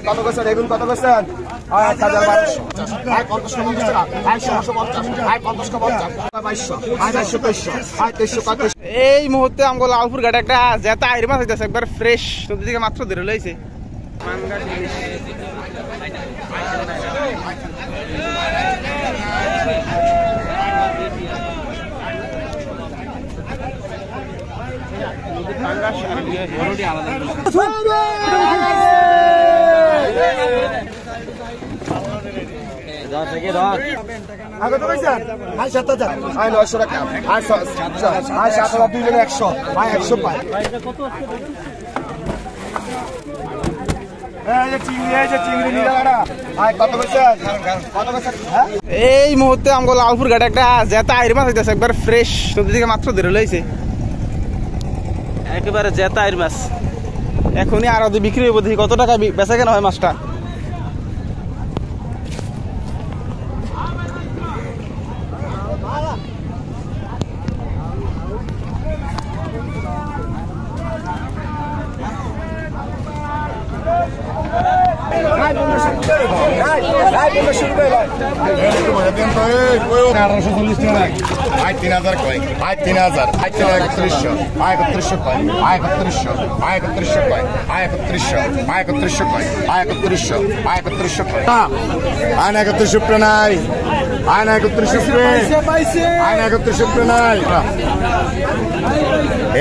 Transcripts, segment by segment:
কত করছেন এগুন কত করছেন? 1,1200 এই মুহূর্তে আমগো লালপুর ঘাটে একটা জেতা আইর মাছ হইতেছে একবার ফ্রেশ নদী থেকে মাত্র ধরে লইছে এই মুহূর্তে আমগো লালপুর ঘাটে একটা জেতা আইর মাছ হইতেছে একবার ফ্রেশ নদী থেকে মাত্র ধরে লইছে একেবারে জেতা আইর মাছ এখনই আর বিক্রি হইব দেখি কত টাকা বেচা কেনা হয় মাছটা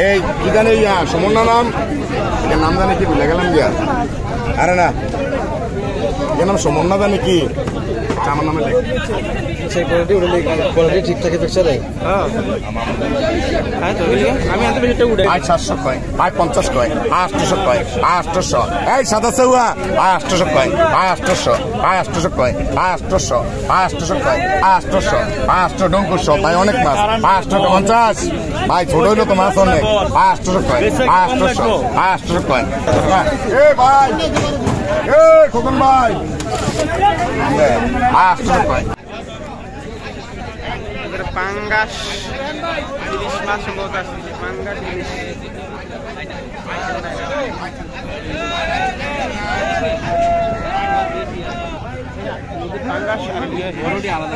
এই কি জানে সমন্বয় নাম জানে কি ভুলে গেলাম গিয়া আরে না এর নাম সমন্বয় জানে কি আমার নামে ঠিক থাকে আমি 700 কয় 50 কয় 800 কয় 800 এই 700 800 কয় 800 800 কয় 800 800 কয় 800 800 ডঙ্কুশ ভাই অনেক মাছ 850 ভাই ছোট হইলো তো মাছ অনেক 800 কয় 800 800 কয় এ ভাই এ খোকন ভাই 800 কয় পাঙ্গাস ইলিশ মাছ সম্ভবত আসছে পাঙ্গাস ইলিশ পাঙ্গাস আর বড়টি আলাদা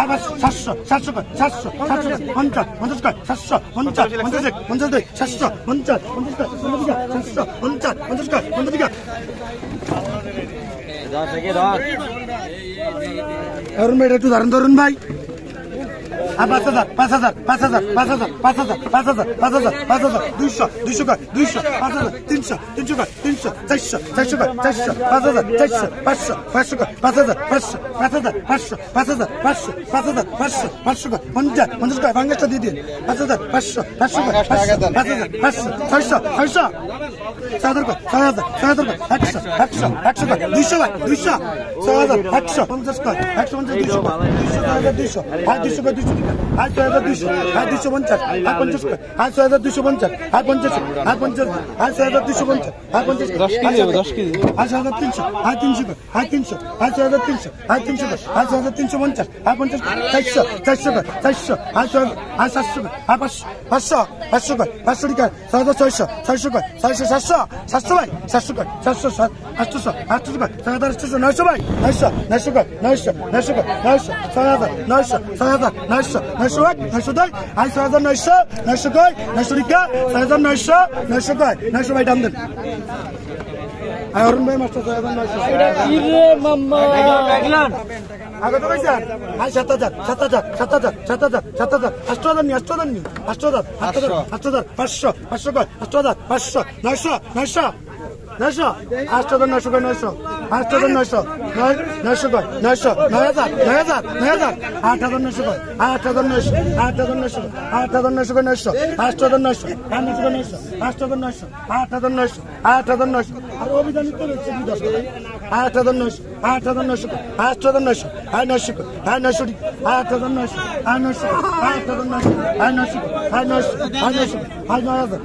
আবার 700 700 700 700 50 50 700 50 50 50 700 50 50 700 50 50 50 ধরুন ভাই একটু ধরুন ভাই 5,000 5,000 5,000 5,000 5,000 5,000 5,000 5,000 200 200 200 5,000 300 300 300 400 400 400 5,000 400 500 500 5,000 500 5,000 500 5,000 500 5,000 500 500 50 50 বাংলাটা দিয়ে দিন 5,000 500 500 5,000 500 600 600 6,000 6,000 100 100 100 200 200 6,000 100 50 150 200 200 200 200 I 6200 I 250 I 50 I 6250 I 50 I 50 I 6250 I 50 10 KG 10 KG I 6300 I 300 I 300 I 6300 I 300 I 6350 I 50 400 400 400 I 700 I 500 500 500 টাকা 6600 600 600 700 700 ভাই 700 700 800 800 টাকা 7800 900 ভাই 900 900 900 900 900 6000 900 6000 900 900 900 দাই আই 6900 900 কই 900 টাকা 6900 900 কই 900 ভাই দাম দেন আই অরুণ ভাই মাস্টার 6900 এটা কি রে মাম্মা আগে তো কইছেন আই 7000 7000 7000 7000 7000 8000 নি 8000 নি 8000 8000 8000 500 500 কই 8000 500 900 900 900 8000 900 কই 900 8000 900 900 কই 900 9000 9000 9000 8900 কই 8900 8900 8900 কই 900 8900 8900 8900 8900 8900 আর অভিযানিত হচ্ছে কি 10 8900 8900 8900 8900 8900 8900 8900 8900 8900 9000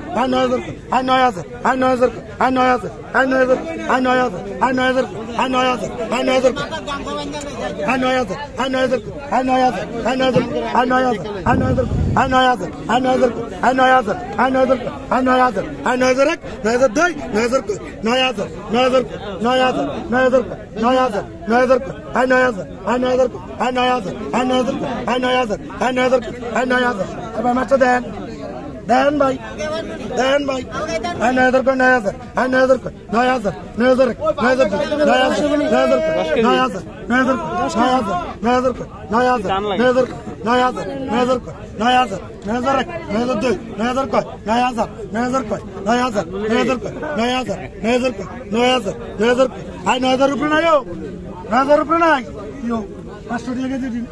9000 9000 দেন ভাই দেন ভাই আই 9000 কই 9000 আই 9000 কই 9000 9000 9000 9000 9000 9000 কই 9000 9000 9000 কই 9000 9000 2 9000 কই 9000 9000 কই 9000 9000 কই 9000 9000 কই 9000 9000 আই 9000 রুপি নাই 9000 রুপি নাই ইয়ো 500 টাকা দিয়ে দিন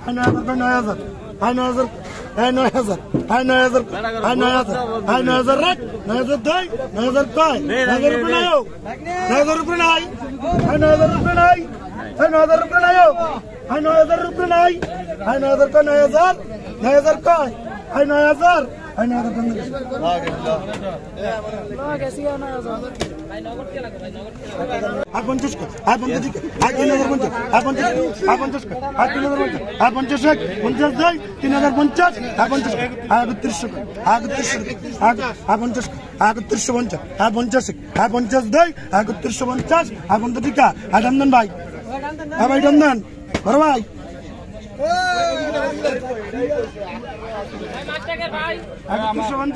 আই 9000 কই 9000 I 9000 I 9000 I 9000 I 9000 I 9000 রাখ 9000 দেই 9000 কই 9000 রুপি নাই 9000 রুপি নাই আই 9000 রুপি নাই আই 9000 রুপি নাই আই 9000 রুপি নাই আই 9000 কই 9000 9000 কই আই 9000 আই 9000 কই আই 50 কই আই 50 কই আই 3050 আই 50 আই 50 কই আই 3050 আই 50 50 দেই 3050 আই 50 আই 32 কই I 32 I 50 I 3250 I 50 I 50 দেই আই 3250 আই 50 টাকা আই দাম ভাই আই ভাই দাম দেন বড় ভাই আই 6100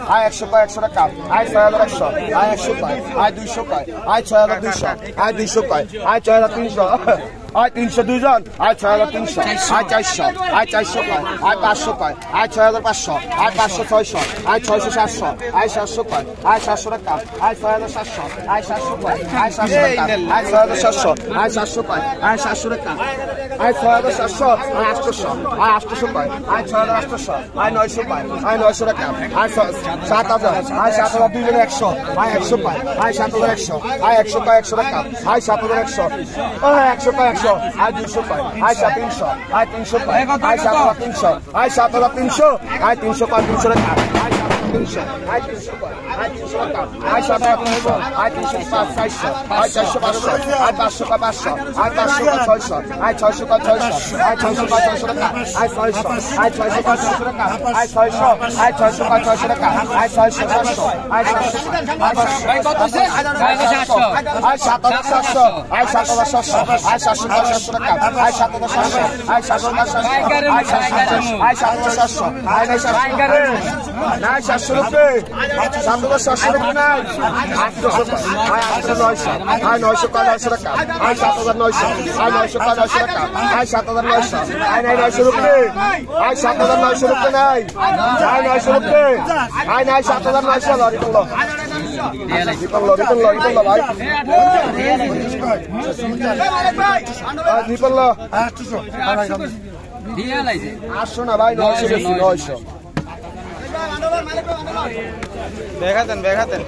আই 100 কয় 100 টাকা আই 6100 আই 100 কয় আই 200 কয় আই 6200 আই 200 কয় আই 6300 আই 302 জন আই 6300 আই 400 আই 400 কয় আই 500 কয় আই 6500 আই 500 600 আই 600 700 আই 700 কয় আই 700 টাকা আই 6700 আই 700 কয় আই 700 টাকা আই 6700 আই 700 কয় আই 700 টাকা আই 6700 আই 800 আই 800 কয় আই 6800 আই 900 কয় আই 900 টাকা আই 7000 আই 7000 2 জন 100 আই 100 কয় আই 7100 আই 100 কয় 100 টাকা আই 7100 আই 100 কয় 100 আই 200 কয় আই 300 আই 300 কয় আই 7300 আই 7300 আই 300 কয় 300 টাকা আই 300 আই 300 কয় আই 300 টাকা আই 7300 আই 300 400 আই 400 500 আই 500 কয় 500 আই 500 কয় 600 আই 600 কয় 600 আই 600 কয় 600 টাকা আই 600 আই 600 কয় 600 টাকা আই 600 আই 600 কয় 600 টাকা আই 600 700 আই 700 ভাই কত আছে আই 700 আই 7700 আই 7700 আই 700 কয় 700 টাকা আই 7700 আই 700 কয় 700 আই 700 আই 7700 আই 700 নাই 700 রুপি 7700 রুপি নাই 800 আই 800 আই 900 কয় 900 টাকা আই 7900 আই 900 কয় 900 টাকা I 7900 I 900 rupee I 7900 rupee নাই আই 900 রুপি আই নাই 7900 লরি করলো রিপল ভাই রিপল 800 না ভাই 900 বেশি 900 দেখাতেন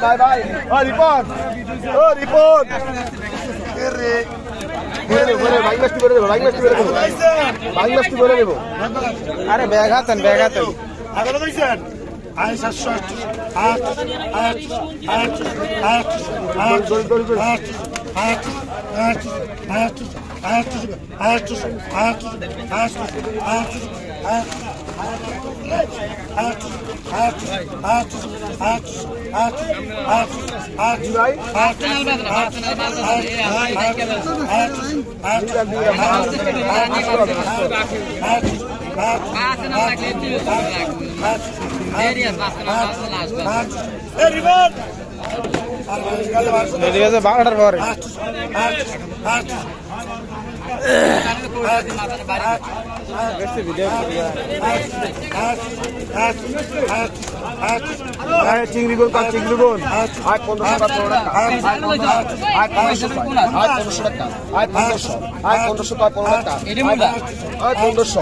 ভাই ভাই ও রিপোর্ট আরে ব্যাগ হাতেন আগলে কইছেন আয় 700 8 বারোটার পরে চিংড়ি গোল চিংড়ি গোল আয় 1500 টাকা আয় 1500 টাকা আয় 1500 আয় 1500 টাকা 15 টাকা আয় 1500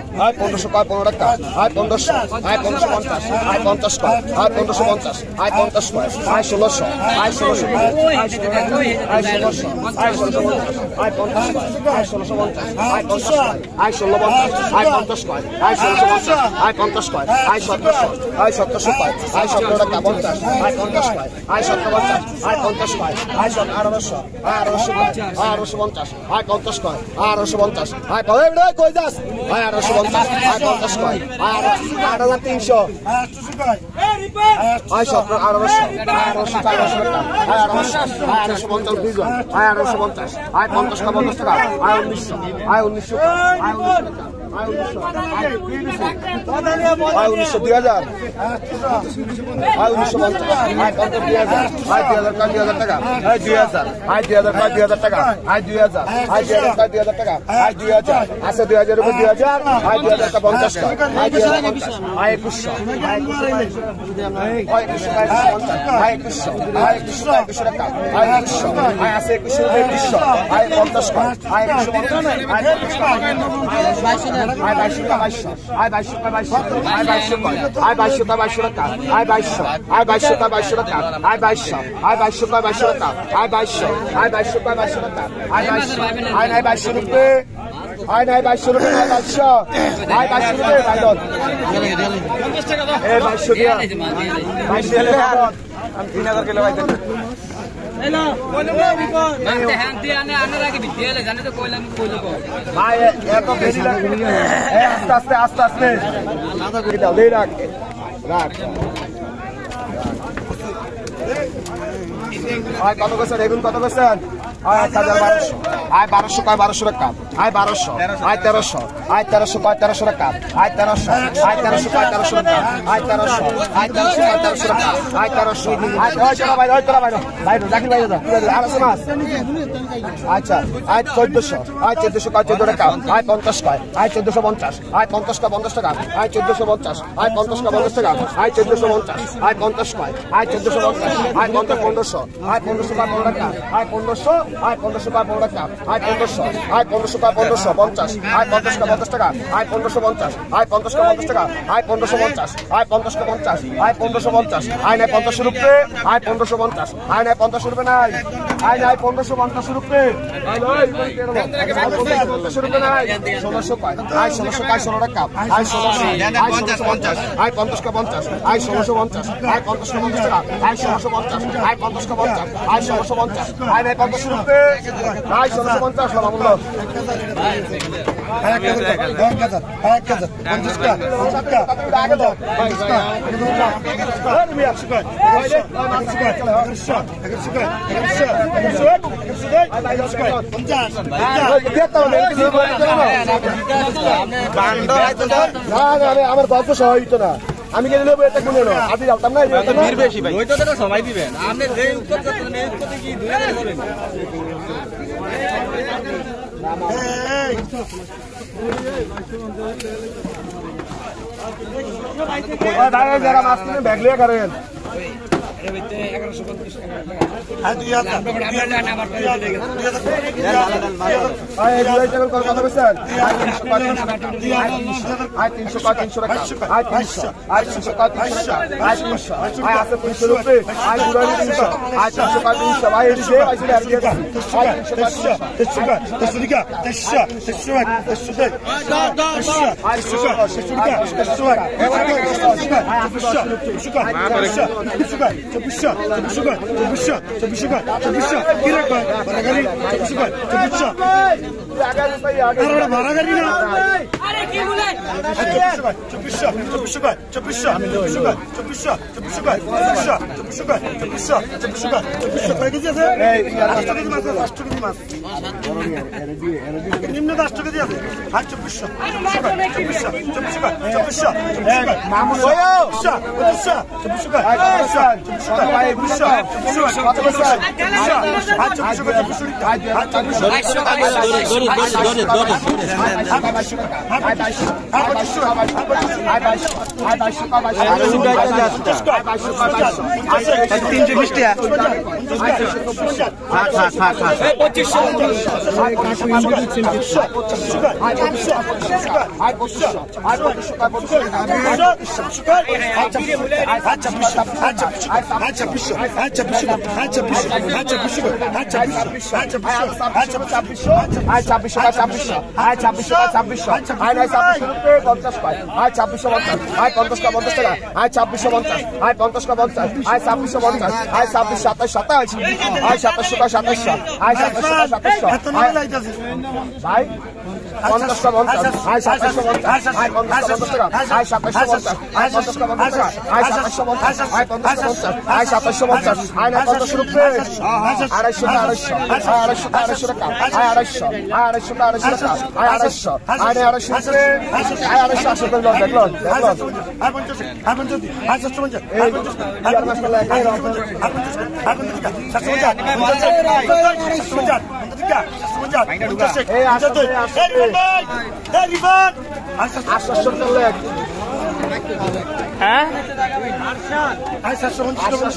আয় 1500 টাকা 15 টাকা আয় 1500 আয় 1550 আয় 50 টাকা আয় 1550 আয় 50 টাকা আয় 1600 আয় 1600 আয় 1600 আয় 1600 আয় 50 আয় 1650 আয় 50 আয় 1650 আয় 50 টাকা আয় 1650 আয় 50 টাকা আয় 1700 আয় 1700 টাকা আয় 17 টাকা 50 আয় 50 টাকা আয় 1750 আয় 50 টাকা আয় 1800 আয় 1850 আয় 50 টাকা আয় 1850 আয় কই যাস আয় 1850 আয় 50 টাকা আয় 8300 আয় 17 1800 আয় 1850 আয় 1850 দুইজন আয় 1850 আয় 50 টাকা 50 টাকা আয় 1900 আয় 1900 আয় 1900 টাকা আয় 1900 আয় 1900 2000 আয় 1950 আয় 50 2000 আয় 2000 টাকা আয় 2000 আয় 2000 টাকা আয় 2000 আয় 2000 টাকা আয় 2000 আছে 2000 উপর 2000 আয় 2000 টাকা 50 টাকা আয় 2050 আয় 2100 আয় 2100 আয় 2100 আয় 2100 টাকা আয় 2100 আয় আছে 2100 আয় 50 টাকা আয় 150 আয় 50 টাকা আয় 2200 টাকা 2200 আয় 2200 টাকা 2200 আয় 2200 টাকা 2200 টাকা আয় 2200 আয় 2200 টাকা 2200 টাকা আয় 2200 আয় 2200 টাকা 2200 টাকা আয় 2200 আয় 2200 টাকা 2200 টাকা আয় 2200 আয় নাই 2200 রুপে আয় নাই 2200 রুপে আয় 2200 আয় 2200 রুপে ভাইদন এ 2200 দিয়া 2200 দিয়া আমি 3000 কিলো ভাইদন ভাই এত বেশি লাগে আস্তে আস্তে আস্তে রাখ আয় কত করছেন এগুন কত করছেন আয় 1200 আয় 1200 কয় 1200 টাকা আয় 1200 আয় 1300 আয় 1300 কয় 1300 টাকা আয় 1300 আয় 1300 কয় 1300 টাকা আয় 1300 আয় 1300 কয় 1300 টাকা আয় 1300 আয় তোরা ভাই জাকির ভাই দাদা আর আছে মাছ আচ্ছা আয় 1400 আয় 1400 কয় 14 টাকা আয় 50 কয় আয় 1450 আয় 50 কয় 50 টাকা আয় 1450 আয় 50 কয় 50 টাকা আয় 1450 আয় 50 কয় আয় 1450 আয় 1500 আয় 1500 কয় 15 টাকা আয় 1500 আয় 1500 কয় 15 টাকা আয় 1500 আয় 1500 কয় 1500 50 আয় 50 কয় 50 টাকা আয় 1550 আয় 50 কয় 50 টাকা আয় 1550 আয় 50 কয় 50 আয় 1550 আয় নাই 50 রুপে আয় 1550 আয় নাই 50 রুপে নাই আয় নাই 1550 রুপে আয় 1550 রুপে নাই 1600 কয় আয় 1600 কয় 16 টাকা আয় 1600 আয় 1650 আয় 50 কয় 50 আয় 1650 আয় 50 কয় 50 টাকা আয় 1650 আয় 50 কয় 50 আয় 1650 আয় নাই 50 রুপে আয় 1650 লামামুল্লাহ আমার গল্প সহ হইতো না আমি গেলে নেবো এটা কোন আপনি জানতাম না বেশি ভাই সময় দিবেন আপনি যে উত্তর কি যারা মাছ ব্যাগ লিয়ে করেন আর 2000 আয় দুই টেবিল কত কইছেন আয় 300 টাকা আয় 300 আয় 300 টাকা আয় 300 আয় আছে 300 রুপি আয় দুই 300 আয় 300 টাকা 300 ভাই এদিকে আইছে আর দিয়ে আয় 300 টাকা 300 টাকা নিম্ন 10 টাকা দিয়ে আছে আর 800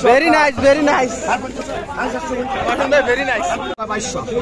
very nice, very nice. Very nice.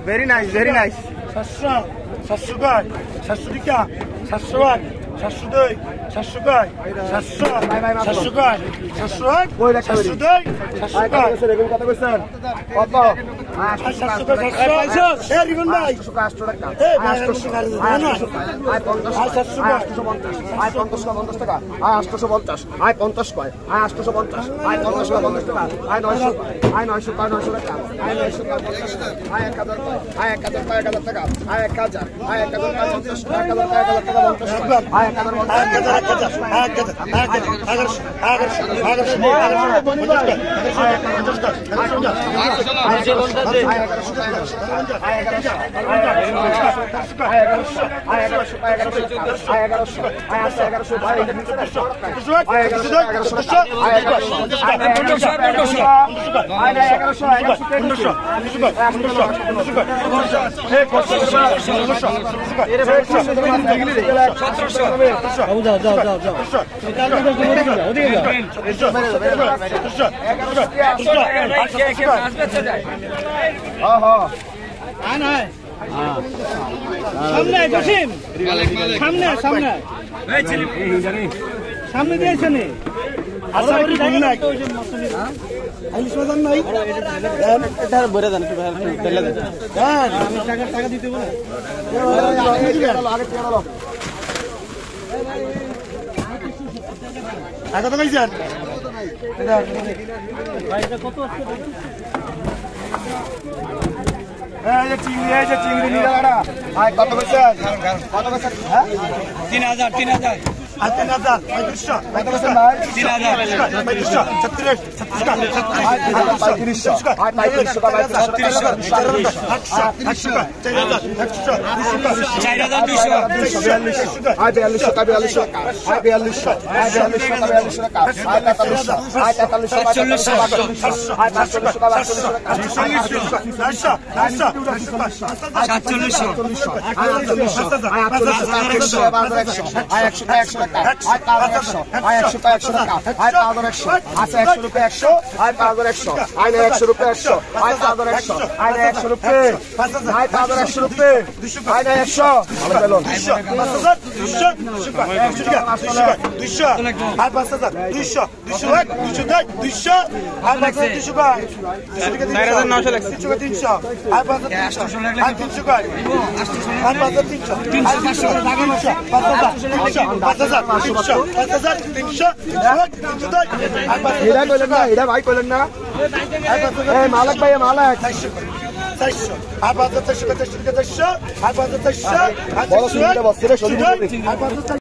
Very nice, very nice. 1700 সামনে দিয়েছে নি আশা করি ভুল নাই আইলিশ বাজার নাই এটা ভরে দেন একটু ফেলে দেন আমি টাকা দিতে বলে টাকা তো পাইছেন চিংড়ি নিয়ে দাঁড়া কত বলছেন কত বলছেন হ্যাঁ 3000 আর 3000 3500 কত বলছেন ভাই 3500 36 এটা কইলেন না এটা ভাই কইলেন না এই মালিক ভাই মালিক 400 আর 400 আর 400 আর 400 আর 400 বড় সুবিধা বসছে রে